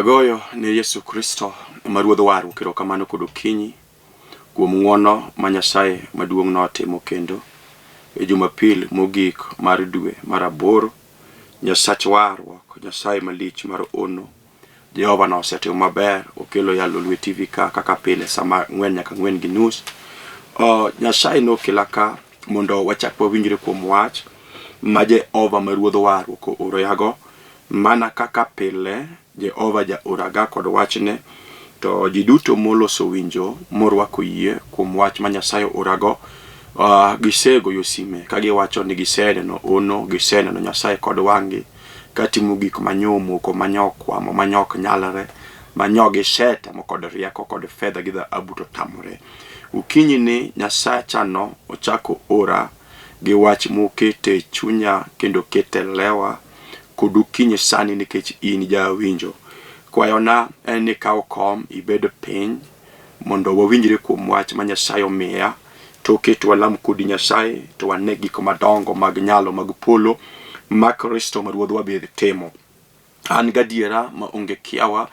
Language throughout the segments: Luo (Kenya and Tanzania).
Agoyo ne Yesu Kristo maruodho waru kiro kamano kod okinyi kuom ng'wono ma Nyasaye maduong' notimo kendo e Jumapil mogik mar dwe mar 8 Nyasach warruok Nyasaye malich mar ono Jehova nosetimo maber okelo ya Lolwe Tv kaka pile sama 4 nyaka 4 gi nus. Nyasaye nokela ka mondo wachak wawinjre kuom wach ma Jehova maruodho warruok oro yago mana kaka pile Jehova ja oraga kod wachne to ji duto moloso winjo morwako Uyie kuom wach ma Nyasaye orago gisego yosime ka giwacho ni giseneno ono giseneno Nyasaye kod wangi katimo gik manyomo ko manyokwamo manyok nyalare manyogi seta mo kod rieko kod fedha gi dhahabu to tamore. Ukinyi ni Nyasaye chano ochako ora gi wach mokete chunya kendo kete lewa kod ukinyi sani nikech in jawinjo. Kwayona en ni kaw kom ibed piny mondo wawinjre kuom wach ma Nyasaye omiya to keto walam kodi Nyasaye to wane gik madongo mag nyalo mag polo ma Kristo maruodhwa biro timo. An gadiera ma onge kiawa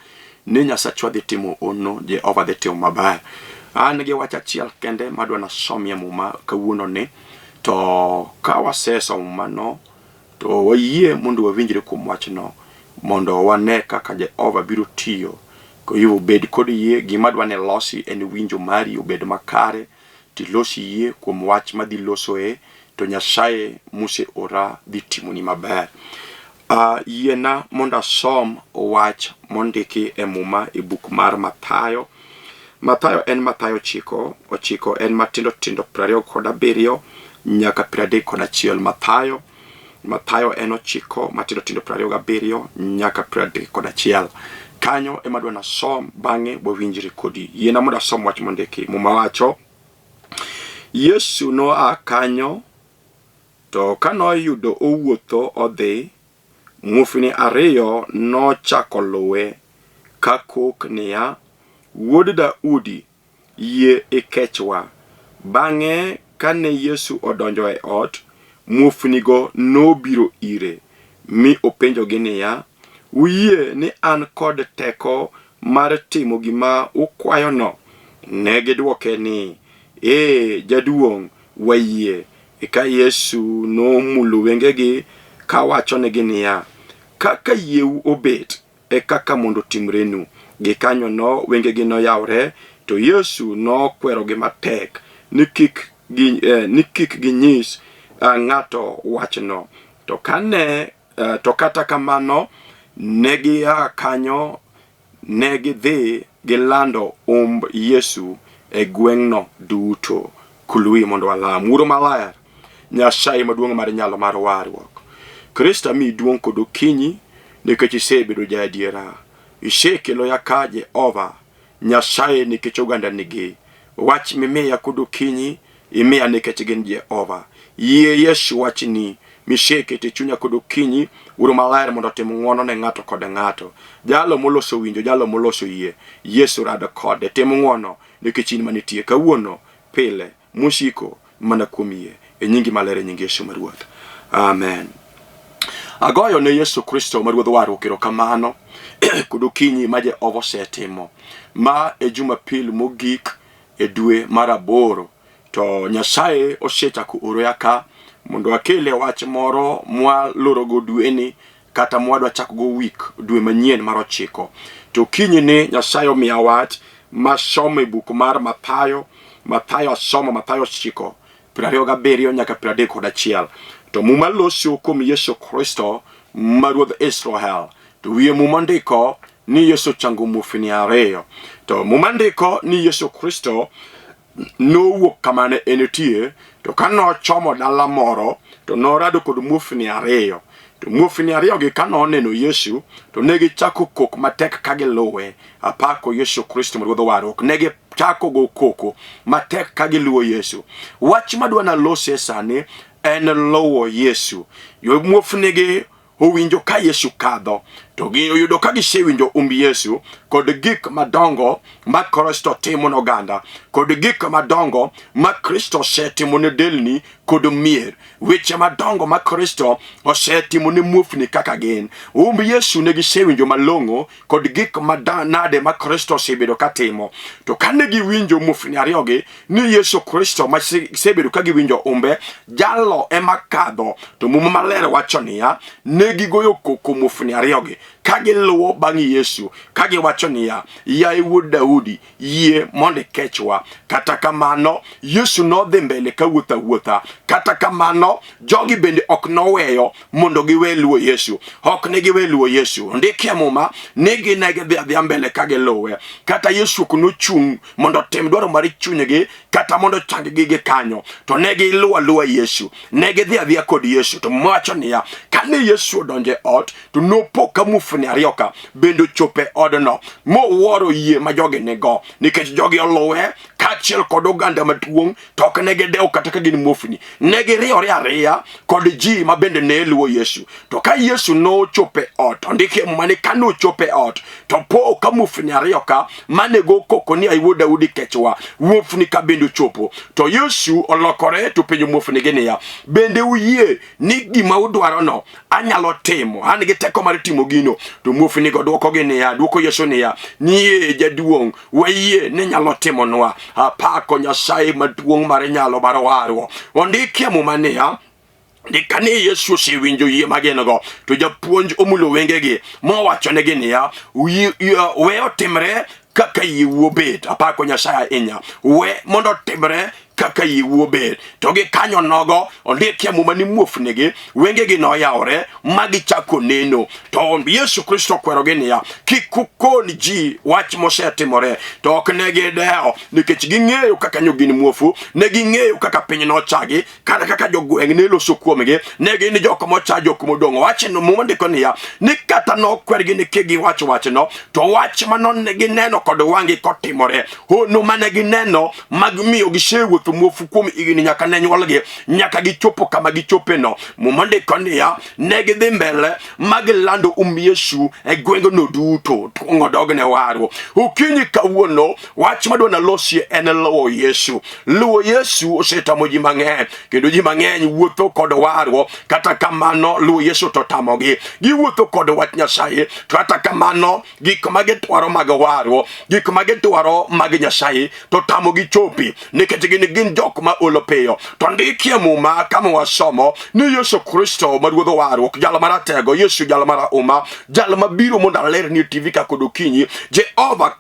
ni Nyasachwa dhi timo ono Jehova dhi timo maber. An gi wach achiel kende madwa na somia muma kawuono ni to ka wasesomo mano to wayie mondo wawinjre kuom wachno mondo wane kaka Jehova biro tiyo ko yo bed kod yie gima dwa ne losi en winjo mari obed makare ti losi yie kuom wach madhi losoe to Nyasaye muse ora dhi timo ni maber. Yiena mondo som wach mondiki e muma e buk mar Mathayo. Mathayo en Mathayo chiko en matindo 27 nyaka 31. Mathayo en ochiko matindo 27 nyaka 31. Kanyo ema dwa na som bange bowinjri kodi. Yiena mondo som wach mondiki muma wacho Yesu no a kanyo to kano yudo owuotho odhi muofni ariyo nochako luwe kakok niya Wuod Daudi yie ikechwa. Bange kane Yesu odonjo e ot muofnigo nobiro ire mi openjogi niya Uyie ni an kod teko mar timo gima ukwayono. Ne gidwoke ni jaduong wayie. Eka Yesu nomulo wengegi kawachonegi niya kaka yieu obet e kaka mondo timrenu. Gikanyo no wengegi noyawre to Yesu nokwerogi matek ni kik ginyis ng'ato wachno. To kata kamano negi kanyo negi dhi gilando Yesu e gweng'no duto. Kului mondo walam. Wuro maler Nyasaye maduong' mar nyalo mar warruok. Kristo mi duong' kod okinyi nikech isebedo jadiera. Isekelo ya ka Jehova Nyasaye nikech oganda nigi wach mimiya kod okinyi imiya nikech gin Jehova. Yie Yesu wachni misekete chunya kod okinyi wuro maler mondo tim ng'wono ne ng'ato kod ng'ato. Jalo moloso winjo jalo moloso yie Yesu rado kode tim ng'wono nikech in manitie kawuono pile musiko mana kuom yie e nyingi malere nyingi Yesu maruoth. Amen. Agoyo ne Yesu Kristo maruodho warruok kiro kamano kod okinyi ma Jehova osetimo ma e Jumapil mogik e dwe mar 8 to Nyasaye osechako oro yaka mondo akele wach moro mwalorogo dweni kata mwadwa chakogo week dwe manyien mar 9 to okinyi ni Nyasaye omiya wach ma somo e buk mar Mathayo somo Mathayo 9:27 nyaka 31. To muma loso kuom Yesu Kristo maruodh Israel. To wiye muma ndiko ni Yesu chango muofni ariyo. To muma ndiko ni Yesu Kristo nowuok kamane enitie to kano chomo dala moro to norado kod muofni ariyo. To muofni ariyo gi kano neno Yesu to negi chako kok matek ka giluwe apako Yesu Kristo maruodho warruok. Negi chako go koko matek ka giluwo Yesu. Wach madwa na lose sani en Luwo Yesu. Yo muofnigi owinjo ka Yesu kadho to oyudo ka gisewinjo Yesu kod gik madongo ma Kristo timo n'oganda, kod gik madongo ma Kristo osetimo ne delni kod mier, weche madongo ma Kristo osetimo ne muofni kaka gin. Yesu ne gisewinjo malong'o kod gik nade ma Kristo osebedo katimo. To kane giwinjo muofni ariyogi ni Yesu Kristo ma sebedo ka giwinjo jalo ema kadho, to Muma Maler wacho niya, ne gigoyo koko muofni ariyogi ka giluwo bang' Yesu ka giwacho niya, yaye Wuod Daudi, yie mondo ikechwa. Kata kamano Yesu nodhi mbele ka wuotho awuotha. Kata kamano jogi bende ok noweyo mondo giwe luwo Yesu, ok ne giwe luwo Yesu. Ndike Muma ni gidhi adhiya mbele ka giluwe. Kata Yesu ok nochung' mondo tim dwaro mar chunygi kata mondo chang-gi gi kanyo, to ne giluwo aluwa Yesu, ne gidhi adhiya kod Yesu. To mwacho niya, kane Yesu odonje ot, to nopo ka muofni ariyo ka bende ochope odno, mowuoro yie ma jogi nigo, nikech jogi oluwe kaachiel kod oganda maduong', to ok ne gidewo kata ka gin muofni, ne giriwore ariya kod ji ma bende ne luwo Yesu. To ka Yesu nochope ot, ondike mane kane ochope ot, to po ka muofni ariyo ka mane go koko ni Wuod Daudi kechwa, muofni ka bende ochopo. To Yesu olokore to penjo muofni gi niya, bende uyie ni gima udwaro no anyalo timo, an gi teko mar timo gino? To muofnigo dwoko Yesu niya, nie jaduong, wayie ni nyalo timonwa. Apako Nyasaye maduong' mar nyalo mar warwa. Ondike Muma niya, ni kane Yesu osewinjo yie magin-go, to japuonj omulo wengegi mowachonegi niya, we otimre kaka yiwu obed. Apako Nyasaye ahinya, we mondo otimre kaka yiwu obed. To gi kanyo nogo ondike Muma ni muofnigi wengegi noyawore ma gichako neno. To Yesu Kristo okwerogi niya, kik ukon ji wach mosetimore. To ok ne gidewo, nikech ging'eyo kaka gin muofu, ne ging'eyo kaka piny nochagi, kata kaka jogweng' ne loso kuomgi, ne gin jok mocha, jok modong'. Wachno Muma ndiko niya, ni kata nokwergi ni kik giwacho wachno, to wach mane gineno kod wang'gi kotimore, hono mane gineno mag miyo gisewuotho muofu kuom higni nyaka ne nyuolgi, nyaka gichopo kama gichope no. Muma ndiko niya, ne gidhi mbele magilando Yesu e gweng'no duto, tuong'o dogne waro. Okinyi kawuono wach madwa nalosie en luwo Yesu. Luwo Yesu osetamo ji mang'eny, kendo ji mang'eny wuotho kod warwo. Kata kamano luwo Yesu to tamogi. Giwuotho kod wach Nyasaye, to kata kamano gik magidwaro mag warwo, gik magidwaro mag Nyasaye to tamogi chopi, nikech gin jok ma olo piyo. To ndikie Muma kama wasomo ni Yesu Kristo maruodho warruok, jal maratego, Yesu jal marahuma, jal mabiro mondo aler ni TV ka kod okinyi. Jehova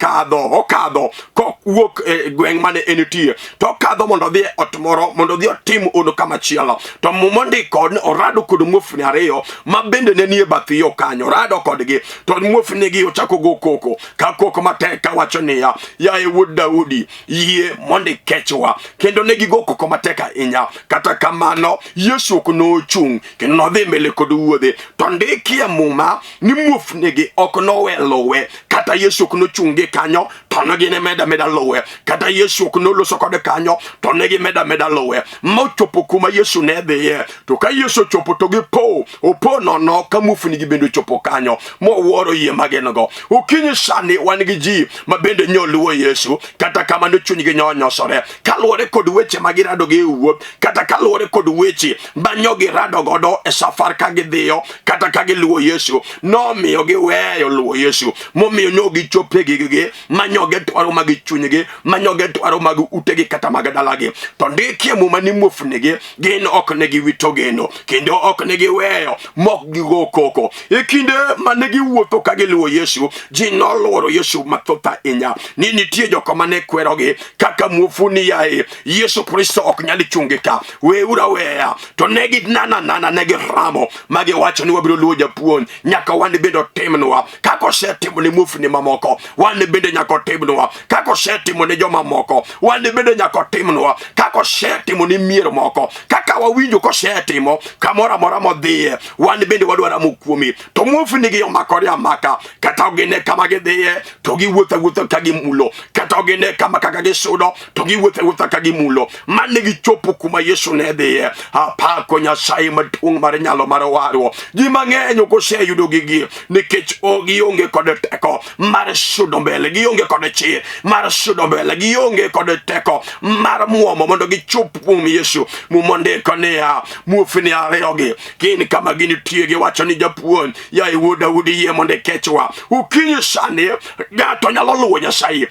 okadho kowuok e gweng' mane enitie, to okadho mondo odhi e ot moro mondo odhi otim ono kamachielo. To Muma ndiko ni orado kod muofni ariyo ma bende ne nie bath yo kanyo, orado kodgi. To muofnigi ochako go koko, ka koko matek kawacho niya, yaye Wuod Daudi, yie mondo ikechwa. Kendo ne gigo koko matek ahinya. Kata kamano Yesu ok nochung', kendo nodhi mbele kod wuodhe. To ndikie Muma ni muofnigi ok nowe luwe. Kata Yesu ok nochung'gi kanyo, to ne gin meda luwe. Kata Yesu ok noloso kod kanyo, to ne meda luwe. Mochopo kuma Yesu ne dhiye. To ka Yesu chopo to opo nono ka muofnigi bende chopo kanyo, mowuoro yie magin-go. Okinyi sani wan gi ji ma bende nyoluwo Yesu, kata kamano chunygi nyosore, kaluwore kod weche magirado gi wuoth, kata kaluwore kod weche banyogi rado godo e safar ka gidhiyo, kata ka giluwo Yesu. Nomiyo giweyo luwo Yesu, momiyo nyogi chope gigi, manyoge dwaro mag chunygi, manyoge dwaro mag utegi kata mag dalagi. To ndikie Muma ni muofnigi gin ok ne giwito geno, kendo ok ne giweyo mok gigo koko. E kinde mane giwuotho ka giluwo Yesu, ji noluoro Yesu mathoth ahinya. Ni nitie joko mane kwerogi kaka muofu ni yaye Yesu Kristo ok nyali chungi ka, weura weya. To negi nana negi ramo magi wacho ni wabiro luwo japuonj, nyaka wan bende otimnwa kako osetimo ne muofni mamoko, wan bende nyaka otimnwa kako osetimo ne joma moko, wan bende nyaka otimnwa kako osetimo ne mier moko. Kaka wawinjo kosetimo kamoro amora modhiye, wan bende wadwaro mokuomi. To muofnigi omakore amaka, kata ogine kama gidhiye to giwuotho ka gimulo, kata ogine kama kaka gisudo gimulo to giwuotho ka gimulo. Mane gichopo kuma Yesu ne dhiye. Apako Nyasaye maduong' mar nyalo mar warruok. Ji mang'eny ok oseyudo gigi nikech gionge kod teko mar sudo mbele, gionge kod chir mar sudo mbele, gionge kod teko mar muomo mondo gichop kuom Yesu. Mumondiko niya, muofni ariyogi gin kama ginitie giwacho ni japuonj, yaye Wuod Daudi yie mondo ikechwa. Okinyi sani ng'ato nyalo luwo Nyasaye,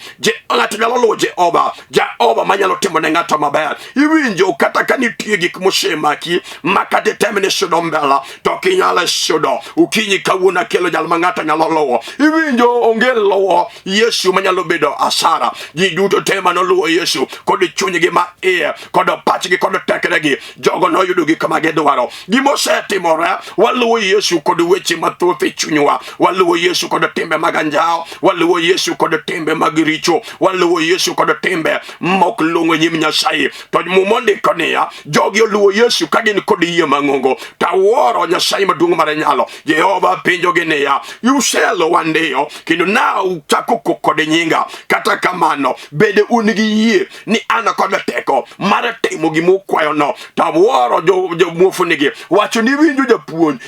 ng'ato nyalo luwo Jehova manyalo timo ne ng'ato maber. Iwinjo kata ka nitie gik mosemaki makati temne sudo mbele to kinyalo sudo. Okinyi kawuono kelo jal ma ng'ato nyalo luwo. Iwinjo onge luwo Yesu manyalo bedo asara. Ji duto te manoluwo Yesu kod chunygi ma iye kod pachgi kod tekregi, jogo noyudo gik ma gidwaro. Gimosetimore, waluwo Yesu kod weche mathoth e chunywa, waluwo Yesu kod timbe mag anjawo, waluwo Yesu kod timbe mag richo, waluwo Yesu kod timbe mok luongo nyim Nyasaye. To mumondiko niya, jogi oluwo Yesu ka gin kod yie mang'ongo, tawuoro Nyasaye maduong' mar nyalo. Jehova penjogi niya, useluwa ndiyo kendo na uchako kod nyinga, kata kamano bende un gi yie ni an kod teko mar timo gima ukwayono. Tawuoro jo muofnigi wacho ni winjo japuonj,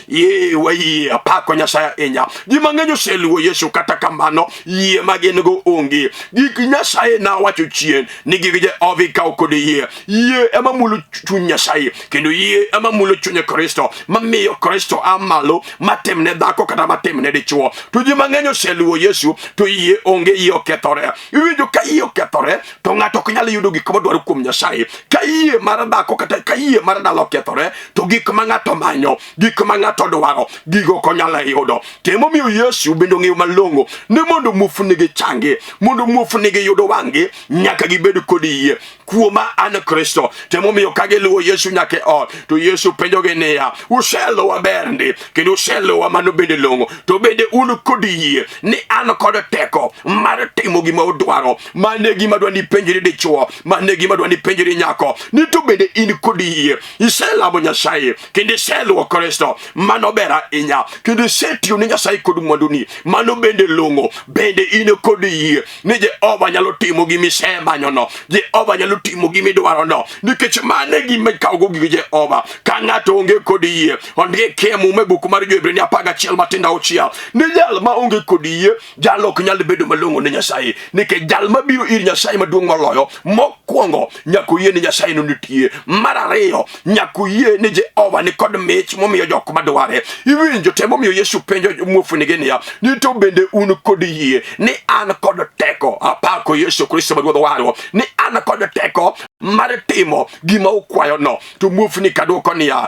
wayie. Apako Nyasaye ahinya. Ji mang'eny oseluwo Yesu kata kamano yie ma gin go onge. Gik Nyasaye na wacho chien ni gig Jehova ikawo kod yie. Yie ema mulo chuny Nyasaye, kendo yie ema mulo chuny Kristo, mamiyo Kristo amalo matimne dhako kata matimne dichuo. To ji mang'eny oseluwo Yesu to yie onge, yie okethore. Iwinjo ka yie okethore to ng'ato ok nyal yudo gik modwaro kuom Nyasaye. Ka yie mar dhako kata ka yie mar dalo okethore to gik ma ng'ato manyo, gik ma ng'ato dwaro, gigo ok onyal yudo. Emomiyo Yesu bende ong'eyo malong'o ni mondo muofnigi changi, mondo muofnigi yudo wang'gi, nyaka gibed kod yie kuoma an Kristo. Emomiyo ka giluwo Yesu nyaka e ot, to Yesu penjogi niya, useluwa ber ndi kendo useluwa mano bende long'o, to bende un kod yie ni an kod teko mar timo gima udwaro. Mane gima dwa ni penjri dichuo, mane gima dwa ni penjri nyako, ni to bende in kod yie. Iselamo Nyasaye kendo iseluwo Kristo, mano ber ahinya. Kendo isetiyo ni Nyasaye kod mwanduni, mano bende long'o. Bende in kod yie ni Jehova nyalo timo gima isemanyono, Jehova nyalo timo gima idwarono, nikech mane gima ikawogo gi Jehova. Ka ng'ato onge kod yie, ondike Muma e buk mar Jo-Ibrania 11:6 ni jal ma onge kod yie, jal ok nyal bedo malong'o ne Nyasaye. Nikech jal mabiro ir Nyasaye maduong' moloyo, mokwongo nyaka oyie ni Nyasaye no nitie. Mar ariyo, nyaka oyie ni Jehova ni kod mich momiyo jok madware. Iwinjo te momiyo Yesu penjo muofnigi niya, ni to bende un kod yie ni an kod teko. Apako Yesu Kristo ma Ruodh warruok ni an kod teko mar timo gima ukwayono. To muofni kadwoko niya,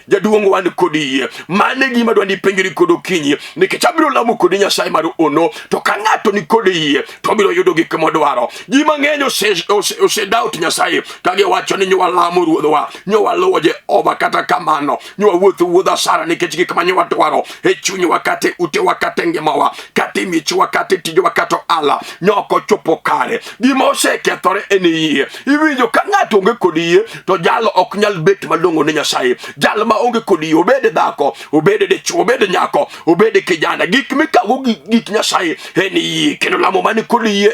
jaduong' wan kod yie. Mane gima dwa ni penjri kod okinyi, nikech abiro lamo kod Nyasaye mar ono, to ka ng'ato ni kod yie to biro yudo gik modwaro. Ji mang'eny osedoubt Nyasaye ka giwacho ni nyowa lamo Ruodhwa, nyowa luwo Jehova, kata kamano nyowa wuotho wuodh asara nikech gik ma nyowa dwaro e chunywa, kata utewa, kata ngimawa, kata michwa, kata tijwa, kata ala nyoko chopo kare. Gima osekethore en yie. Iwinjo ka ng'ato onge kod yie to jalo ok nyal bet malong'o ne Nyasaye. Jal ma onge kod yie, obed dhako, obed dichuo, obed nyako, obed kijana, gik mikawo gik Nyasaye en yie. Kendo lamo mani kod yie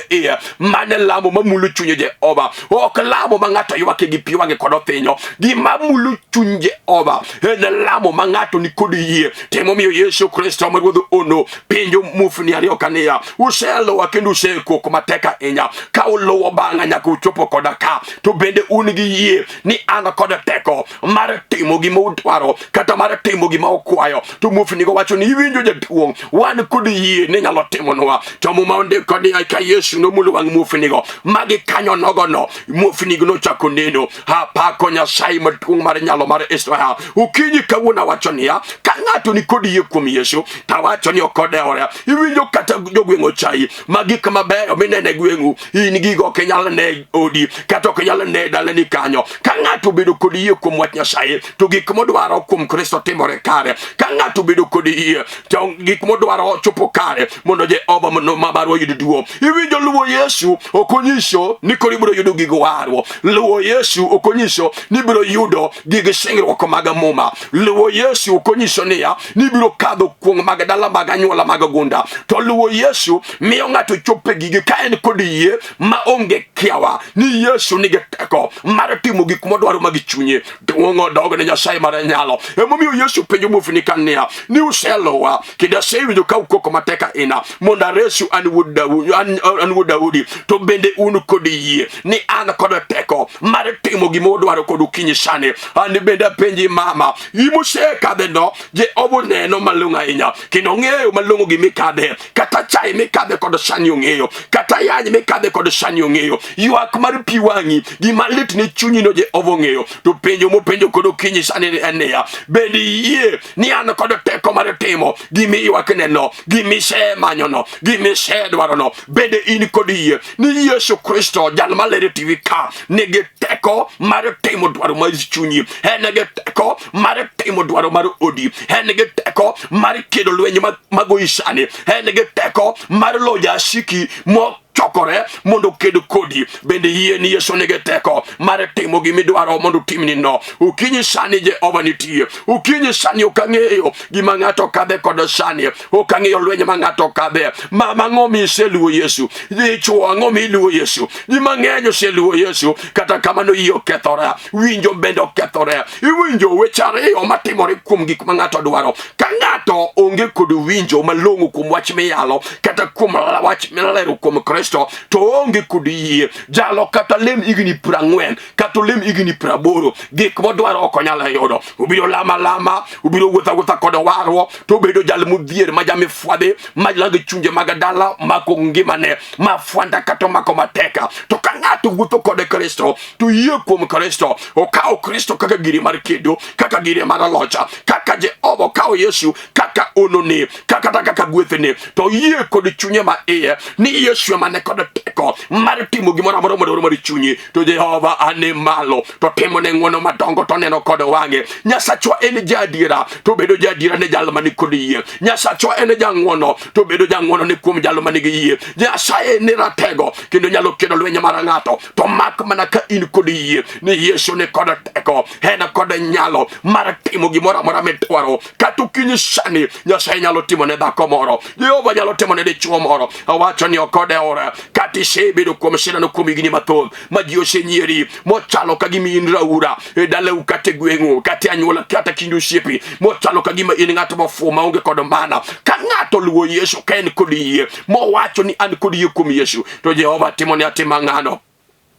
mane lamo mamulo chuny Jehova, ok lamo ma ng'ato ywake gi pi wang'e kod othinyo. Gima mulo chuny Jehova en lamo ma ng'ato ni kod yie. Emomiyo Yesu Kristo ma Ruodh ono penjo muofni ariyo kaniya, useluwa kendo usekoko matek ahinya. Ka uluwo bang'a nyaka uchopo koda ka, to bende un gi yie ni an kod teko mar timo gima udwaro, kata mar timo gima ukwayo. To muofnigo wacho ni, iwinjo jaduong', wan kod yie ni nyalo timonwa. To Muma ondiko ni Eka Yesu nomulo wang' muofnigo, magi kanyo nogono muofnigo nochako neno. Apako Nyasaye maduong' mar nyalo mar Israel. Okinyi kawuono wacho niya, ka ng'ato ni kod yie kuom Yesu, tawacho ni ok odewore. Iwinjo kata jogweng' ochai ma gik mabeyo minene gweng'u, in gigo ok nyal ne odi, kata ok nyal ne dalani kanyo. Ka ng'ato bedo kod yie kuom wach Nyasaye, to gik modwaro kuom Kristo timore kare. Ka ng'ato bedo kod yie, to gik modwaro chopo kare mondo Jehova mabarwa yud duong'. Iwinjo luwo Yesu ok onyiso ni koro ibiro yudo gigo warruok. Luwo Yesu ok onyiso ni ibiro yudo gig singruok mag muma. Luwo Yesu ok onyiso niya ni ibiro kadho kuong mag dala mag anyuola mag gunda. To luwo Yesu miyo ng'ato chope gige ka en kod yie ma onge kiawa ni Yesu nigi teko mar timo gik modwaro mag chunye. Duong' dogo ne Nyasaye mar nyalo. Emomiyo Yesu penjo muofni kania ni uselowa kida sewinjo ka ukoko mateka ina monda resu an Wuod Daudi to bende un kod yie ni an kod teko mar timo gima odwaro kod ukinyi sani. An bende penji mama imuse kadhe no je obo neno malunga inya kino ng'eyo malungo gimikadhe kata chai mikadhe kod sani ong'eyo kata yany mikadhe kod sani ong'eyo ywak mar pi wang'i gima lit ne chunyi no je obo ng'eyo. To penjo mopenjo kod ukinyi sani enea bende yie ni an kod teko mar timo gimi ywak neno gimise manyono gimise dwarono. Bende in kod yie ni Yesu Kristo jal malere TV ka nigi teko mar timo dwaro mar chunyi. Nigi teko mar timo dwaro mar odi. Nigi teko mar kedo lwenye magoisani. Nigi teko mar loja shiki mo chokore mondo kedo kodi. Bende yie ni Yesu nigi teko mar timo gimi dwaro mondo timni no. Ukinyi sani je nitie. Ukinyi sani ukang'eyo gima ng'ato kadhe kod sani. Ukang'eyo lwenye ma ng'ato kadhe. Mama ng'omi iseluwo Yesu. Dichuo ng'omi iluwo Yesu. Gima ng'enyo iseluwo Yesu. Kata kamano yie okethore. Winjo bende okethore. Iwinjo weche ariyo matimore kuom gik ma ng'ato dwaro. Ka ng'ato onge kod winjo malong'o kuom wach miyalo kata kuom wach milero kuom Kristo to onge kod yie. Jalo kata lem igni 40 kata lem igni 80 gik modwaro ok onyalo yudo. Ubiro lama ubiro wuotha kod warwo to bedo jal modhier ma jami fwadhe ma lang chunje mag dala mako ngimane ma fwanda kata mako mateka. To ka ng'ato wuotho kod Kristo to yie kuom Kristo okawo Kristo kaka giri mar kedo kaka giri mar locha kaka Jehova okawo Yesu kaka onone kaka gwethne to yie kod chunye ma iye ni Yesu mane kod teko mar timo gimoro amora modwaro mar chunyi. To Jehova ane malo to timo ne ng'wono madongo to neno kod wang'e. Nyasachwa en jadiera to bedo jadiera ne jal mani kod yie. Nyasachwa en jang'wono to bedo jang'wono ne kuom jal mani gi yie. Nyasaye ni ratego kendo nyalo kedo lwenye mar ng'ato to mak mana ka in kod yie ni Yesu ne kod teko en kod nyalo mar timo gimoro amora midwaro. Kata ukinyi sani Nyasaye nyalo timo ne dhako moro. Jehova nyalo timo ne dichuo moro. Awacho ni okode ora kati sebedo kuom shida kuom igni mathoth ma ji osenyieri mochalo ka gima in raura e dalau kata gweng'u kata anyuola kata kind osiepe mochalo ka gima in ng'ato mofuwo maonge kod mana. Ka ng'ato luwo Yesu ka en kod yie mowacho ni an kod yie kuom Yesu to Jehova timo ne atima ng'ano.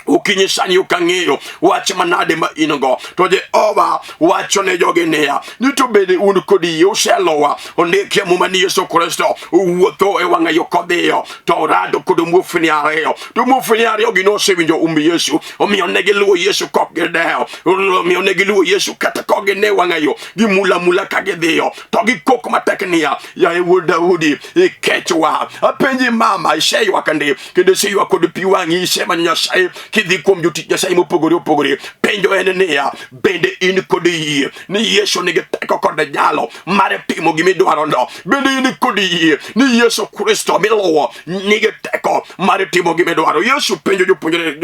Ukinyi sani ukang'eyo wach manade ma ingo to Jehova wacho ne jogi niya ni to bende un kod yie uselowa. Ondike muma ni Yesu Kristo owuotho e wang'a yo kodhiyo to orado kod muofni ariyo. To muofni ariyo gi nosewinjo Yesu omiyo ne giluwo Yesu kok gidewo. Omiyo ne giluwo Yesu kata kok gine wang'a yo gimula ka gidhiyo to gikok matek niya yaye Wuod Daudi ikechwa. Apenji mama iseywak ndi kendo iseywak kod pi wang'i isemanyo Nyasaye kidhi kuom jotich Nyasaye mopogore. Penjo en niya bende in kod yie ni Yesu nigi teko kod nyalo mar timo gimidwaro no. Bende in kod yie ni Yesu Kristo miluwo nigi teko mar timo gimidwaro. Yesu penjo jopuonjre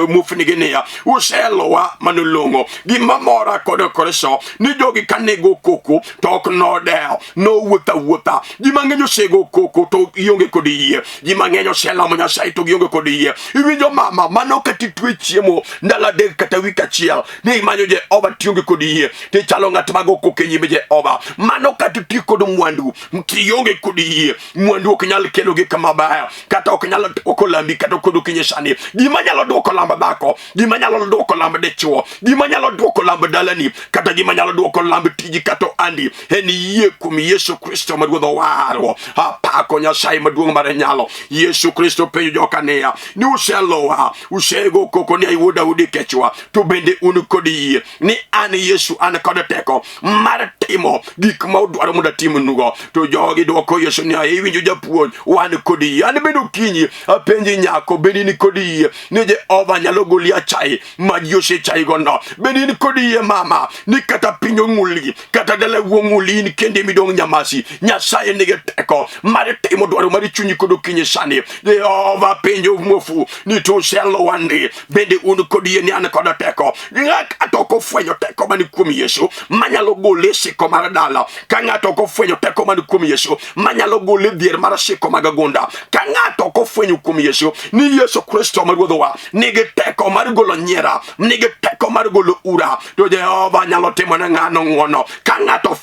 muofnigi niya uselowa manolong'o. Gima mora kod Kristo ni jogi kanego koko to ok nodewo nowuotha. Ji mang'eny osego koko to gionge kod yie. Ji mang'eny oselamo Nyasaye to gionge kod yie. Iwinjo mama mano kati twe chiemo ndalo 3 kata wik achiel ni imanyo Jehova tionge kod yie ti chalo ng'at mago koko e nyime Jehova. Mano kati ti kod mwandu tionge kod yie. Mwandu ok nyal kelo gik mabeyo kata ok nyal dwoko lambi kata kod ukinyi sani. Gima nyalo dwoko lamba dhako, gima nyalo dwoko lamba dichuo, gima nyalo dwoko lamba dalani kata gima nyalo dwoko lamba tiji kata andi en yie kuom Yesu Kristo maduodho waro. Apako Nyasaye maduong' mar nyalo. Yesu Kristo penjo joka niya ni uselowa usego koko ni Wuod Daudi ikechwa. To bende un kod yie ni an Yesu an kod teko mar timo gik ma udwaro mondo atimnugo. To jogi dwoko Yesu niya iwinjo japuonj wan kod yie. An bende okinyi apenji nyako bende ni kod yie ni Jehova nyalo goli achai ma ji osechayigo no. Bende in kod yie mama ni kata piny ong'uli kata dala ong'uli in kendi midong' nyamasi. Nyasaye nigi teko mar timo dwaro mar chunyi kod okinyi sani. Jehova penjo muofu ni to uselowa wani bende un kod yie ni an kod teko. Ng'ato kofwenyo teko mani kuom Yesu manyalo gole siko mar dala. Ka ng'ato kofwenyo teko mani kuom Yesu manyalo gole dhier mar siko mag gunda. Ka ng'ato kofwenyo kuom Yesu ni Yesu Kristo ma ruodhwa nigi teko mar golo nyiera, nigi teko mar golo ura, to Jehova nyalo timo ne ng'ano ng'wono. Ka ng'ato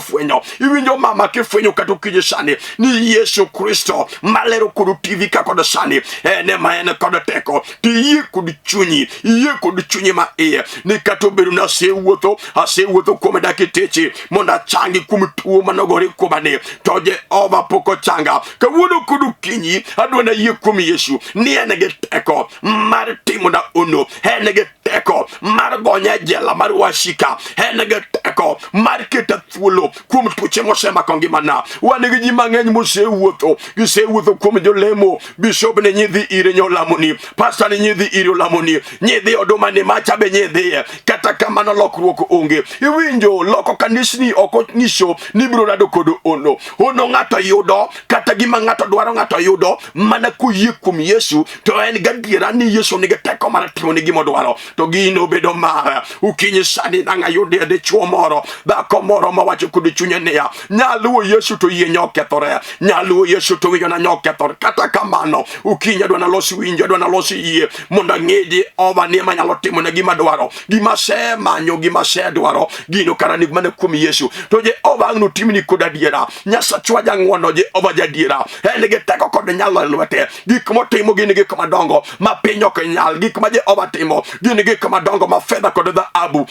fwenyo, iwinjo mama kifwenyo kata kiji sani ni Yesu Kristo malero kod TV ka kod sani ene ma ene kod teko. Ti yie kod chunyi ma iye ni kata obedo na asewuotho kuom dakiteche monda changi kuom tuo manogore kuomane, to Jehova poko changa. Kawuono kod kinyi adwa na yie kuom Yesu ni ene gi teko mar timo na ono, ene gi teko mar gonya jela mar wasika, ene gi teko mar keta thuolo kuom tuoche mosemako ngimana. Wan gi ji mang'eny mosewuotho, gisewuotho kuom jolemo, bishop ne nyidhi ire nyolamoni, pastor ne nyidhi ire olamoni, nyidhi oduma ne macha be nyidhiye, kata kamano lokruok onge. Iwinjo loko kanisni oko nyiso ni biro rado kod ono ng'ato yudo, kata gima ng'ato dwaro ng'ato yudo mana kuyie kuom Yesu, to en gadiera ni Yesu nigi teko mar timo ni gima dwaro. To gino bedo mara ukinyi sani nanga yude de chuo moro dhako moro mawacho kod chunye niya nyaluwo Yesu to yie nyokethore, nyaluwo Yesu to winjo na nyokethore. Kata kamano ukinyi adwa nalosi winjo, adwa nalosi yie mondo ng'eji ova ni manyalo timo ne gima dwaro, gima se manyo, gima se dwaro gino karani mana kuom Yesu. To Jehova ang' notimni kod adiera. Nyasachwa jang'wono, Jehova jadiera, en gi teko kod nyalo e lwete. Gik motimo gin gik madongo ma piny ok nyal. Gik ma Jehova timo gin gik madongo ma fedha kod dhahabu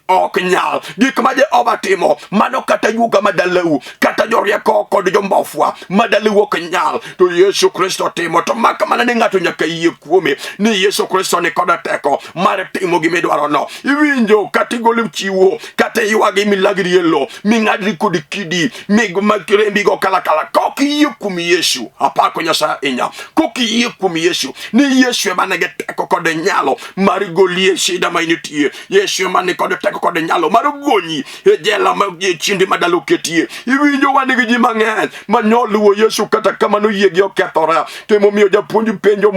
ok nyal. Gik ma Jehova timo mano kata yuga madalau, kata jorieko kod jombofwa madalau ok nyal. To Yesu Kristo timo. To maka mana ni ng'ato nyaka yie kuome ni Yesu Kristo ni kod teko mar timo gimidwaro no. Iwinjo kata igolo chiwo, kata ywagi milagri elo, ming'adri kod kidi, makirembi go kalakala, kok yie kuom Yesu. Apako Nyasaye inya kok yie kuom Yesu ni Yesu ema nigi teko kod nyalo mar golie shida ma initie. Yesu ema ni kod teko kod nyalo mar gonyi e jela ma chindi madalo ketie. Iwinjo wan gi ji mang'eny manyoluwo Yesu kata kamano yiegi okethore. To emomiyo japuonj penjo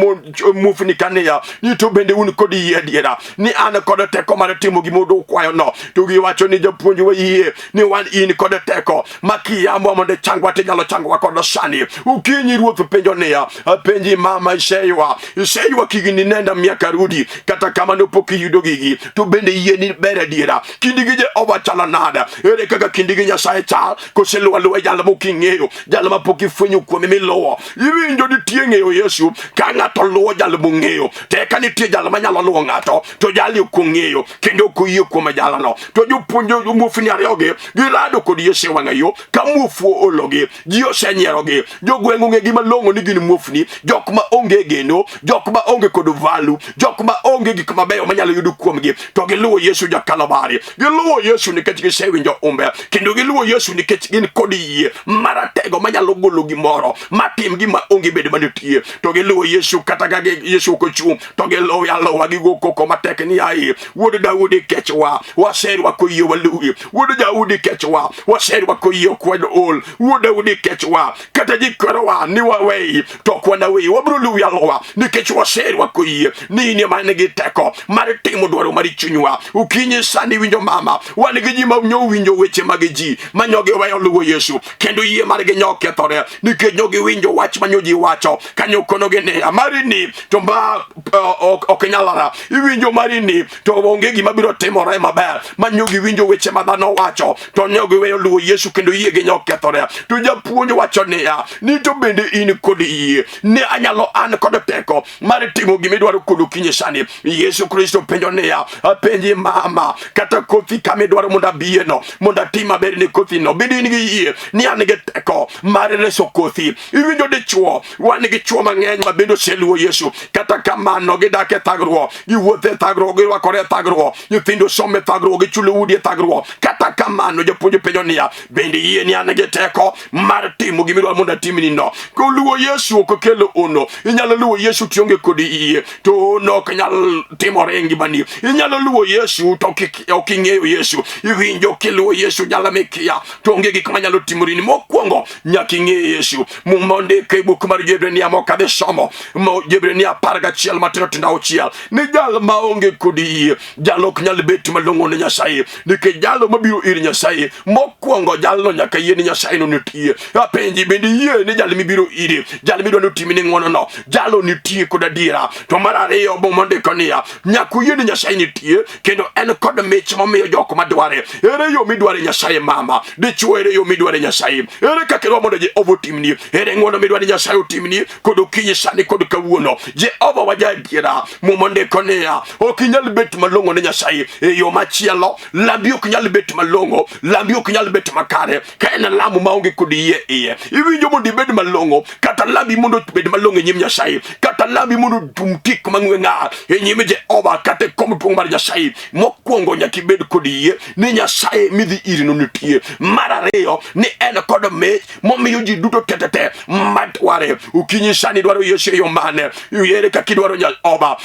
muofni kaniya ni to bende un kod yie adiera ni an kod teko mar timo gimodo ukwayono. To giwacho ni japuonj wayie ni wan in kod teko makiyamo mondo changwa tinyalo changwa kod sani. Ukinyi ruoth penjo niya penji mama iseywa kigini nenda miaka rudi, kata kamano pok iyudo gigi. To bende yie ni ber adiera kindi gi Jehova chalo nada. Ere kaka kindi gi Nyasaye chal koseluwa jalo moking'eyo, jalo ma pok ifwenyo kuome miluwo. Iwinjo nitie ng'eyo Yesu ka ng'ato luwo jalo mong'eyo. Teka nitie jalo manyalo luwo ng'ato to jali ok ong'eyo kendo ok oyie kuom jalano. To jopuonj muofni ariyogi girado kod Yesu e wang'a yo ka muofu ologi, ji osenyierogi. Jogweng' ong'e gima long'o ni gin muofni, jok ma onge geno, jok ma onge kod valu, jok ma onge gik mabeyo manyalo yudo kuomgi. To giluwo Yesu jakalabari, giluwo Yesu nikech gisewinjo umbe, kendo giluwo Yesu nikech gin kod yie maratego manyalo golo gimoro matim gima onge bed manitie. To giluwo Yesu kata ka Yesu kochung' to giluwo alowa gigo koko matek ni ai Wuod Daudi ikechwa, waserwa koyie waluwi. Wuod Daudi ikechwa, waserwa koyie okwed ol. Wuod Daudi ikechwa, kata jikwerowa ni wawei to kwana wei wabro luwi alowa nikech waserwa koyie ni in ema nigi teko mar timo dwaro mar chunywa. Ukinyi sani winjo mama wan gi ji ma winjo weche mag ji manyogi weyo luwo Yesu kendo yie margi nyokethore nikech nyogi winjo wach manyoji wacho kanyo kono gene marini to ba ok nyalara. Iwinjo marini to onge gima biro timore maber manyogi winjo weche ma dhano wacho to nyogi weyo luwo Yesu kendo yie gi nyokethore. To japuonj wacho niya ni to bende in kod yie ni anyalo an kod teko mar timo gimidwaro kod ukinyi sani. Yesu Kristo penjo niya penji mama kata kothi kamidwaro mondo abieno mondo atim maber ne kothi no bende in gi yie ni an gi teko mar reso kothi. Iwinjo dichuo wan gi chuo mang'eny ma bende oseluwo Yesu kata kamano gidak e thagruok, giwuotho e thagruok, girwakore e thagruok, nyithindo somo e thagruok, gichulo udi e thagruok. Kata kamano japuonj penjo niya, bende yie ni an gi teko mar timo gimidwaro mondo atimni no? Luwo Yesu ok okelo ono. Inyalo luwo Yesu tionge kod yie, to ono ok nyal timore e ngimani. Inyalo luwo Yesu to ok ing'eyo Yesu. Iwinjo kiluwo Yesu nyalo mikia to onge gik manyalo timorini. Mokwongo nyaka ing'e Yesu. Mondike e buk mar Jebrania mokadhi somo, Jebrania 11 matindo tindo 6, ni jal maonge kod yie, jal ok nyal bet malong'o ne Nyasaye. Nikech jalo mabiro ir Nyasaye, mokwongo jalno nyaka yie ni Nyasaye no nitie. Apenji, bende yie ni jal mibiro ire, jal midwa notimni ng'wono no, jalo nitie kod adiera? To mar ariyo mondiko niya, nyaka yie ni Nyasaye nitie kendo en kod mich momiyo jok madware. Ere yo midware Nyasaye mama? Dichuo ere yo midware Nyasaye? Ere kaka idwa mondo Jehova otimni? Ere ng'wono midware Nyasaye otimni kod okinyi, sani kod kawuono? Jehova wa jadiera. Mondiko niya, ok inyal bet malong'o ne Nyasaye. E yo machielo, lambi ok nyal bet malong'o, lambi ok nyal bet makare ka en lamo maonge kod yie iye. Iwinjo mondo ibed malong'o, kata lambi mondo bed malong'o e nyim Nyasaye, kata lambi mondo tum tik mang'we ng'ar e nyim Jehova, kata kom duong' mar Nyasaye, mokwongo nyaka ibed kod yie ni Nyasaye midhi ir no nitie. Mar ariyo, ni en kod mich momiyo ji duto tetete madware. Okinyi sani dwaro Yesu e yo mane? Ere kaka idwaro Jehova?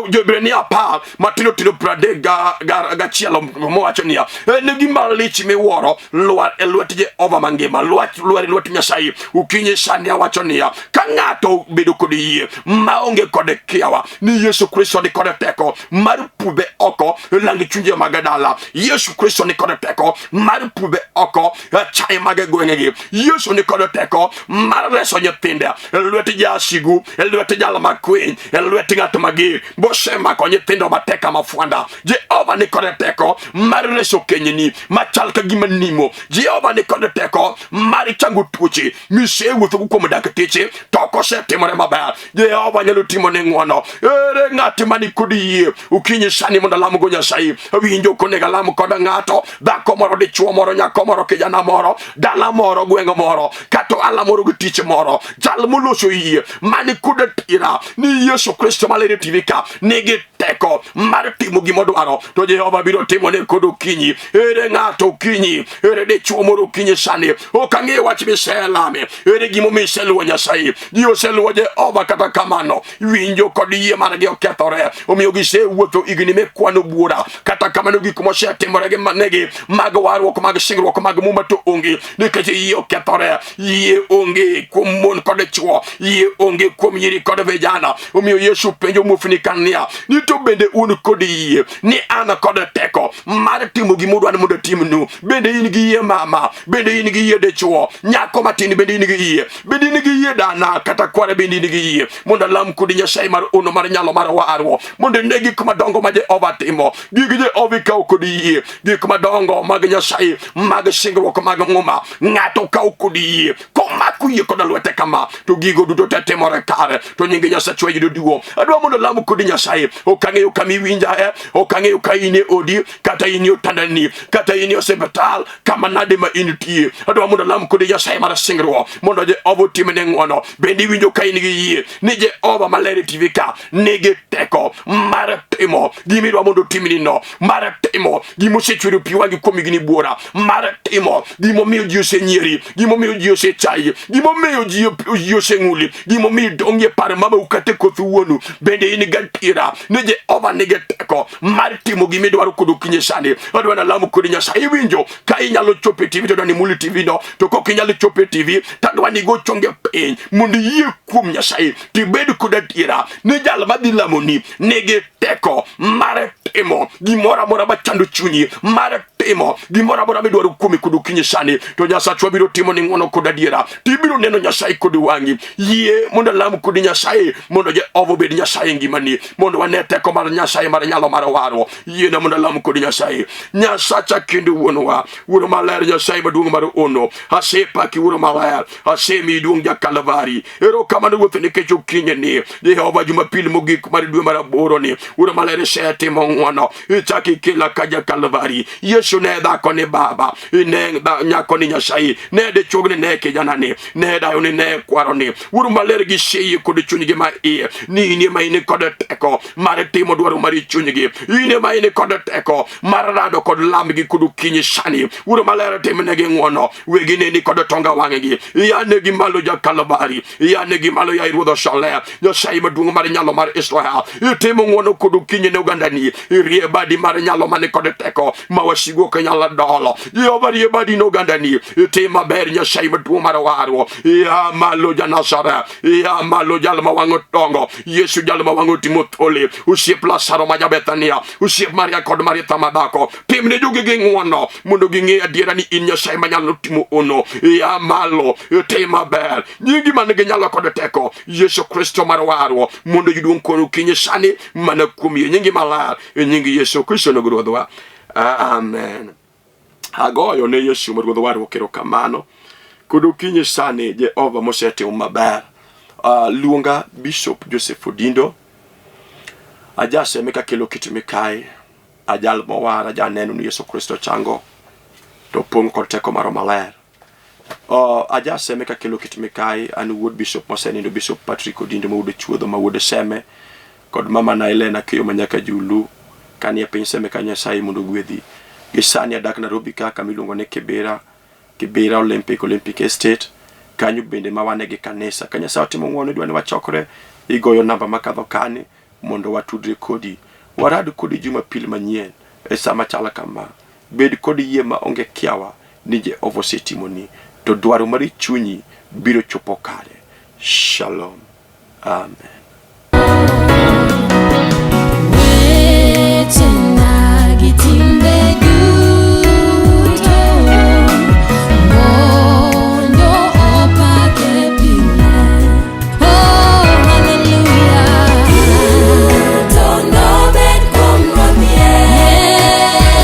Jebrania 10 matindo tindo 31 mowacho niya, en gima lich miwuoro lwar e lwet Jehova mangima, lwar e lwet Nyasaye. Okinyi sani awacho niya, ka ng'ato bedo kod yie maonge kod kiawa ni Yesu Kristo ni kod teko mar pudhe oko lang chunje mag dala. Yesu Kristo ni kod teko mar pudhe oko chaye mag gweng'egi. Yesu ni kod teko mar reso nyithinde e lwet jasigu, e lwet jal makwiny, e lwet ng'at mager bosemako nyithindo mateka mafwanda. Jehova ni kod teko mar reso kenyni machal ka gima nimo. Jehova ni kod teko mar chango tuoche misewuotho kuom dakteche to kosetimore maber. Jehova nyalo timo ne ng'wono. Ere ng'at mani kod yie? Okinyi sani mondo alam go Nyasaye. Winjo konego alam kod ng'ato, dhako moro, dichuo moro, nyako moro, kijana moro, dala moro, gweng' moro, kata ala moro gi tich moro. Jal moloso yie mani kod adiera ni Yesu Kristo malere TV ka nigi teko mar timo gimodwaro, to Jehova biro timo ne kod okinyi. Ere ng'ato okinyi? Ere dichuo moro okinyi sani ok ang'e wach miselame? Ere gimomiyo iseluwo Nyasaye? Ji oseluwo Jehova, kata kamano winjo kod yie margi okethore, omiyo gisewuotho igni mekwano buora. Kata kamano gik mosetimore gi manegi mag warruok, mag singruok, mag muma to onge, nikech yie okethore. Yie onge kuom mon kod chuo, yie onge kuom nyiri kod vijana. Omiyo Yesu penjo muofni kania, ni to bende un kod yie ni an kod teko mar timo gimodwani mondo timnu? Bende in gi yie mama? Bende in gi yie dichuo? Nyako matin bende in gi yie? Bende in gi yie dana kata kware? Bende in gi yie mondo alam kod Nyasaye mar ono, mar nyalo, mar warruok, mondo ne gik madongo ma Jehova timo? Gig Jehova ikaw kod yie. Gik madongo mag Nyasaye, mag singruok, mag ng'uma, ng'ato kaw kod yie. Komako yie kod lwete kama, to gigo duto te timore kare, to nyinge Nyasaye yudo duo. Adwa mondo alam kod Nyasaye. Ok ang'eyo kama iwinja ok ang'eyo ka in e odi, kata in e otandani, kata in e osiptal, kama nade ma intie. Adwa mondo alam kod Nyasaye mar singruok mondo Jehova otimne ng'wono. Bende iwinjo ka in gi yie ni Jehova malere TV ka nigi teko mar timo gimidwa mondo timni no, mar timo gimosechwero pi wagi kuom higni buora, mar timo gimomiyo ji osenyieri, gimomiyo ji osechayi, gimomiyo ji oseng'uli, gimomiyo donge paro mama ukate koth wuonu. Bende in gadiera ni Jehova nigi teko mar timo gimidwaro kod okinyi sani. Adwa nalamo kod Nyasaye. Iwinjo ka inyalo chopo e TV, to dwani muli TV no, to kok inyalo chopo e TV, tadwa ni go chonge piny mondo yie kuom Nyasaye, tibed kod adiera ni jal madhi lamoni nigi teko mar timo gimora mora machando chunyi, mar timo gimora mora midwaro kuome kod okinyi sani. To Nyasachwa biro timo ni ng'wono kod adiera, tibiro neno Nyasaye kod wang'i. Yie mondo alam kod Nyasaye mondo Jehova obed Nyasaye ngimani, mondo wane teko mar Nyasaye mar nyalo, mar warruok. Yie na mondo alam kod Nyasaye. Nyasacha kendo wuonwa, wuoro maler, Nyasaye maduong' mar ono, asepaki wuoro maler, asemi duong' ja Kalvari. Erokamano Ruoth nikech okinyi ni Jehova, Jumapil mogik mar dwe mar aboro ni, wuoro maler isetimo ng'wono, ichaki kela ka ja Kalvari. Yesu Yesu ne dhako ni baba, ne nyako ni Nyasaye, ne dichuo ni ne kijana ni, ne dayo ni ne kwaro ni. Uru maler gi shei kod chunygi ma iye. Ni ini ma ini kod teko mar timo dwaro mar chunygi. Ini ma ini kod teko mar rado kod lambgi kod kinyi sani. Uru maler timnegi ng'wono. Wegi neni kod tonga wangegi. Yanegi malo ja Kalvari. Yanegi malo ya Ruodh Shalem. Nyasaye maduong' mar nyalo mar Israel. Itimo ng'wono kod kinyi ne oganda ni. Irie badi mar nyalo mane kod teko ma wasigu ok nyalo dolo. Rie badi no oganda ni. Itima ber Nyasaye maduong' mar warwo. Ya malo ja Nazareth. Ya malo jal ma wango tongo. Yesu jal ma wango timo thole. Usiep Lazaro ma ja Bethania. Usiep Maria kod Maritha madhako. Timne jogi gi ng'wono mondo ging'e adiera ni in Nyasaye manyalo timo ono. Ya malo tema ber. Nyingi man gi nyalo kod teko. Yesu Kristo mar warwo mondo yuduong' kono kinyi sani mana kuom yie nyingi maler. Nyingi Yesu Kristo no Ruodhwa. Amen. Agoyo ne Yesu mar Ruodhwa warwo erokamano. Kod kinyi sani Jehova mosetimo maber. Luonga Bishop Joseph Odindo. Ajaseme ka kelo kit mikae. Ajal mowar aja neno ni Yesu Kristo chango. To pong kod teko mar maler. Ajaseme ka kelo kit mikae. An wuod Bishop mosenindo Bishop Patrick Odindo ma wuod chuodho ma wuod Seme. Kod mama na Elena Kiyo manyaka Julu. Kani piny Seme ka Nyasaye mondo gwedhi. Gisani adak Nairobi kaka miluongo ne Kibera Olympic Estate. Kanyo bende mawane gi kanisa. Ka Nyasaye otimo ng'wono dwa ni wachokre. Igoyo namba makadho kane mondo watudre kodi. Warad kodi Jumapil manyien e sama chala kama. Bed kodi yie ma onge kiawa ni Jehova osetimoni. To dwaro mar chunyi biro chopo kare. Shalom. Amen.